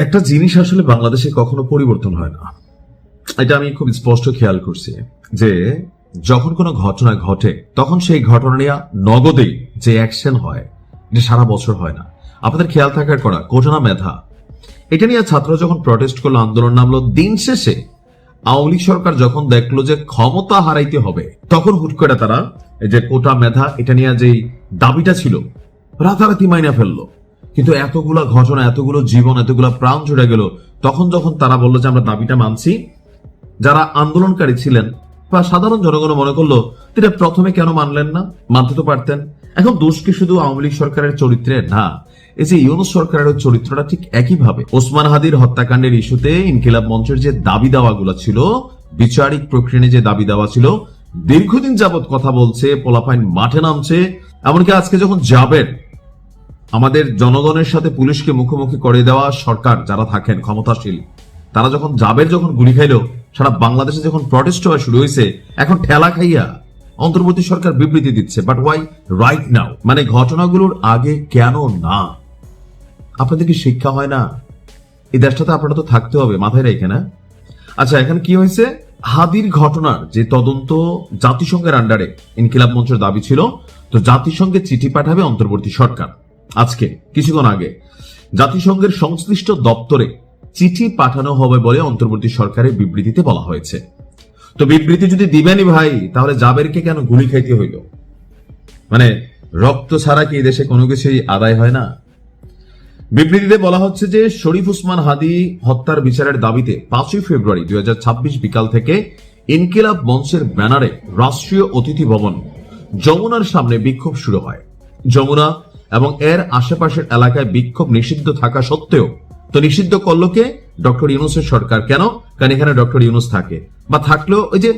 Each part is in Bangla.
একটা জিনিস আসলে বাংলাদেশে কখনো পরিবর্তন হয় না, এটা আমি খুব স্পষ্ট খেয়াল করছি যে যখন কোনো ঘটনা ঘটে তখন সেই ঘটনা নিয়ে নগদেই যে অ্যাকশন হয় এটা সারা বছর হয় না। আপনাদের খেয়াল থাকার করা কোটা মেধা, এটা নিয়ে ছাত্র যখন প্রটেস্ট করলো, আন্দোলন নামলো, দিন শেষে আওয়ামী লীগ সরকার যখন দেখলো যে ক্ষমতা হারাইতে হবে তখন হুট করে তারা এই যে কোটা মেধা এটা নিয়ে যে দাবিটা ছিল রাতারাতি মাইনা ফেললো। কিন্তু এতগুলা ঘটনা, এতগুলো জীবন, এতগুলা প্রাণ জুড়ে গেল, তখন যখন তারা বললো যে আমরা দাবিটা মানছি, যারা আন্দোলনকারী ছিলেন বা সাধারণ জনগণ মনে করলো এটা প্রথমে কেন মানলেন না, মানতে তো পারতেন। এখন দোষ কি শুধু আওয়ামী লীগ সরকারের চরিত্রে? না, এই যে ইউনূস সরকারের চরিত্রটা ঠিক একইভাবে। ওসমান হাদির হত্যাকাণ্ডের ইস্যুতে ইনকিলাব মঞ্চের যে দাবি দাওয়াগুলো ছিল, বিচারিক প্রক্রিয়া যে দাবি দাওয়া ছিল, দীর্ঘদিন যাবৎ কথা বলছে, পোলাপাইন মাঠে নামছে। এমনকি আজকে যখন যাবেন আমাদের জনগণের সাথে পুলিশকে মুখোমুখি করে দেওয়া সরকার যারা থাকেন ক্ষমতাশীল, তারা যখন জাবের যখন গুলি খাইলো, সারা বাংলাদেশে যখন প্রটেস্ট হওয়া শুরু হয়েছে, এখন ঠেলা খাইয়া অন্তর্বর্তী সরকার বিবৃতি দিচ্ছে। But why right now? মানে ঘটনাগুলোর আগে কেন না? আপনাদের কি শিক্ষা হয় না? এই দেশটাতে আপনারা তো থাকতে হবে, মাথায় রেখে না? আচ্ছা, এখানে কি হয়েছে? হাদির ঘটনার যে তদন্ত জাতিসংঘের আন্ডারে ইনকিলাব মঞ্চের দাবি ছিল, তো জাতিসংঘে চিঠি পাঠাবে অন্তর্বর্তী সরকার। আজকে কিছুক্ষণ আগে জাতিসংঘের সংশ্লিষ্ট দপ্তরে চিঠি পাঠানো হবে বলে অন্তর্বর্তী সরকারের বিবৃতিতে বলা হয়েছে। তো বিবৃতি যদি দিবেনই ভাই, তাহলে জাবেরকে কেন গুলি খাইতে হইল? মানে রক্ত ছাড়া কি দেশে কোনো কিছুই আদায় হয় না? বিবৃতিতে বলা হচ্ছে যে শরীফ ওসমান হাদি হত্যার বিচারের দাবিতে 5ই ফেব্রুয়ারি 2026 বিকাল থেকে ইনকিলাব মঞ্চের ব্যানারে রাষ্ট্রীয় অতিথি ভবন যমুনার সামনে বিক্ষোভ শুরু হয়। যমুনা এবং এর আশেপাশের এলাকায় বিক্ষোভ নিষিদ্ধ থাকা সত্ত্বেও, তো নিষিদ্ধ করলো কে? ডক্টর ইউনূসের সরকার। কেন? কারণ এখানে ডক্টর ইউনূস থাকে, বা থাকলেও ওই যে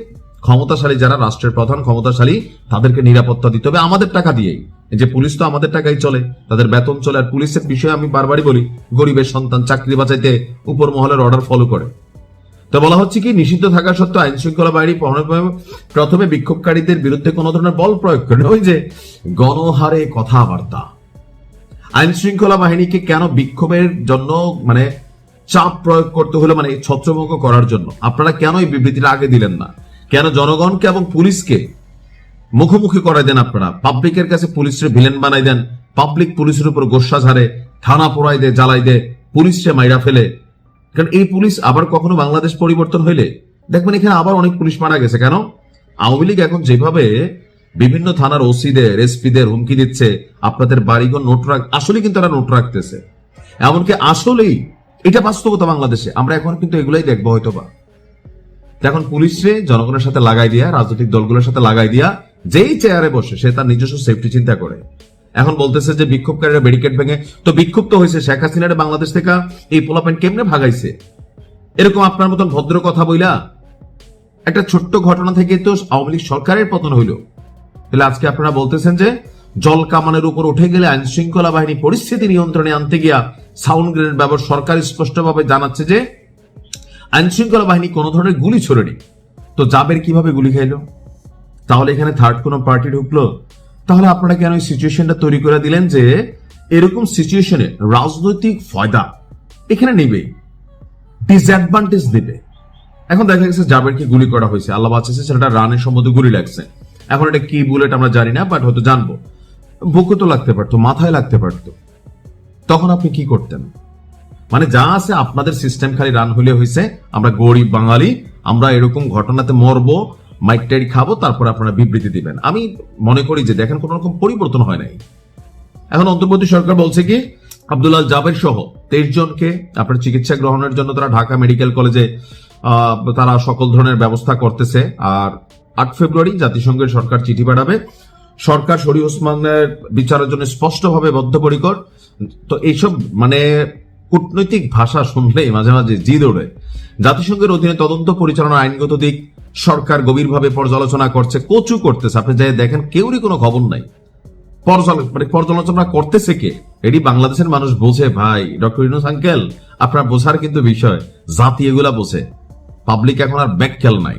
ক্ষমতাশালী যারা রাষ্ট্রের প্রধান ক্ষমতাশালী তাদেরকে নিরাপত্তা দিতে হবে আমাদের টাকা দিয়েই। এই যে পুলিশ তো আমাদের টাকাই চলে, তাদের বেতন চলে। আর পুলিশের বিষয়ে আমি বারবারই বলি, গরিবের সন্তান চাকরি বাঁচাইতে উপর মহলের অর্ডার ফলো করে। তো বলা হচ্ছে কি, নিষিদ্ধ থাকা সত্ত্বেও আইন শৃঙ্খলা বাহিনী প্রথমে বিক্ষোভকারীদের বিরুদ্ধে কোন ধরনের বল প্রয়োগ করে, ওই যে গণহারে কথাবার্তা। আইন শৃঙ্খলা বাহিনীকে কেন বিক্ষোভের জন্য মানে চাপ প্রয়োগ করতে হলো, মানে ছত্রভঙ্গ করার জন্য? আপনারা কেন এই বিবৃতিটা আগে দিলেন না? কেন জনগণকে এবং পুলিশকে মুখোমুখি করাই দেন? আপনারা পাবলিকের কাছে পুলিশের ভিলেন বানাই দেন, পাবলিক পুলিশের উপর গোস্বা ঝাড়ে, থানা পোড়াই দে, জ্বালাই দে, পুলিশকে মাইরা ফেলে। কারণ এই পুলিশ আবার কখনো বাংলাদেশ পরিবর্তন হইলে দেখবেন এখানে আবার অনেক পুলিশ মারা গেছে। কেন? আওয়ামী লীগ এখন যেভাবে বিভিন্ন থানার ওসিদের, এসপিদের হুমকি দিচ্ছে, আপনাদের বাড়িঘর নোট আসলে কিন্তু তারা নোট রাখতেছে। এমনকি আসলেই এটা বাস্তবতা বাংলাদেশে। আমরা এখন কিন্তু এগুলাই দেখবো হয়তোবা। এখন পুলিশে জনগণের সাথে লাগাই দিয়া, রাজনৈতিক দলগুলোর সাথে লাগাই দিয়া, যেই চেয়ারে বসে সে তার নিজস্ব সেফটি চিন্তা করে। এখন বলতেছে যে বিক্ষোভকারীরা ব্যারিকেড ভেঙে, তো বিক্ষোভ তো হয়েছে শেখ হাসিনার বাংলাদেশ থেকে এই পোলাপেন কেমনে ভাগাইছে? এরকম আপনার মতন ভদ্র কথা বইলা একটা ছোট্ট ঘটনা থেকে তো আওয়ামী লীগ সরকারের পতন হইল। তাহলে আজকে আপনারা বলতেছেন যে জল কামানের উপর উঠে গেলে আইন শৃঙ্খলা বাহিনী পরিস্থিতি নিয়ন্ত্রণে আনতে গিয়া সাউন্ড গ্রেনেড ব্যবহার। সরকার স্পষ্টভাবে জানাচ্ছে যে আইন শৃঙ্খলা বাহিনী কোন ধরনের গুলি ছড়েনি। তো জাবের কিভাবে গুলি খাইলো? তাহলে এখানে থার্ড কোন পার্টি ঢুকলো? তাহলে আপনারা কেন এই সিচুয়েশনটা তৈরি করে দিলেন যে এরকম সিচুয়েশনে রাজনৈতিক ফায়দা এখানে নেবে, ডিসঅ্যাডভান্টেজ দেবে? এখন দেখা গেছে জাবেরকে গুলি করা হয়েছে, আল্লাহ বাঁচাচ্ছে, সেটা রানের সম্বন্ধে গুলি লাগছে। এখন এটা কি বুলেট আমরা জানি না, বাট হয়তো জানবো। বুকে তো লাগতে পারতো, মাথায় লাগতে পারতো, তখন আপনি কি করতেন? মানে যা আছে আপনাদের সিস্টেম খালি রান হইলে হয়েছে, আমরা গরিব বাঙালি, আমরা এরকম ঘটনাতে মরবো, মাইকটাই খাবো, তারপর আপনারা বিবৃতি দিবেন। আমি মনে করি যে দেখেন কোন রকম পরিবর্তন হয় নাই। এখন অন্তর্বর্তী সরকার বলছে কি, আব্দুল্লাহ জাবের সহ 23 জনকে আপনার চিকিৎসা গ্রহণের জন্য তারা ঢাকা মেডিকেল কলেজে তারা সকল ধরনের ব্যবস্থা করতেছে। আর 8 ফেব্রুয়ারি জাতিসংঘের সরকার চিঠি পাঠাবে। সরকার শরীফ ওসমানের বিচারের জন্য স্পষ্টভাবে বদ্ধপরিকর। তো এইসব মানে কূটনৈতিক ভাষা শুনলেই মাঝে মাঝে জিদ ওঠে। জাতিসংঘের অধীনে তদন্ত পরিচালনা আইনগত দিক সরকার গভীরভাবে পর্যালোচনা করছে, কচু করতেছে। আপনি যাই দেখেন কেউরই কোনো খবর নাই। পর্যালোচনা করতেছে কে? এটি বাংলাদেশের মানুষ বোঝে ভাই। ডক্টর ইউনূস আঙ্কেল, আপনার বোঝার কিন্তু বিষয়, জাতি এগুলা বোঝে। পাবলিক এখন আর ব্যাক খেল নাই।